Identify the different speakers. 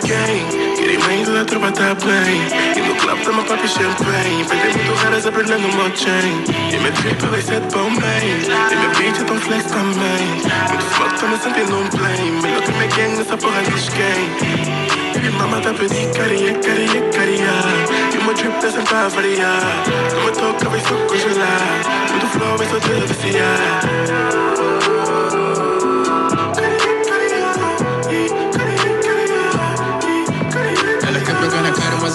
Speaker 1: gang. Querem mais da tropa tá bem. E no club tamo papi champanhe. Pedem muito raras aprendendo o meu chain. E minha trip vai ser de Bombay. E minha bitch é tão flex também. Muito smoke, tô me sentindo um plane. Melhor que minha gang nessa porra de quem. Baby mama tá pedindo carinha, carinha, carinha. E o meu trip tá sempre a variar. Não me toca, vai só congelar. Muito flow, vai só te viciar.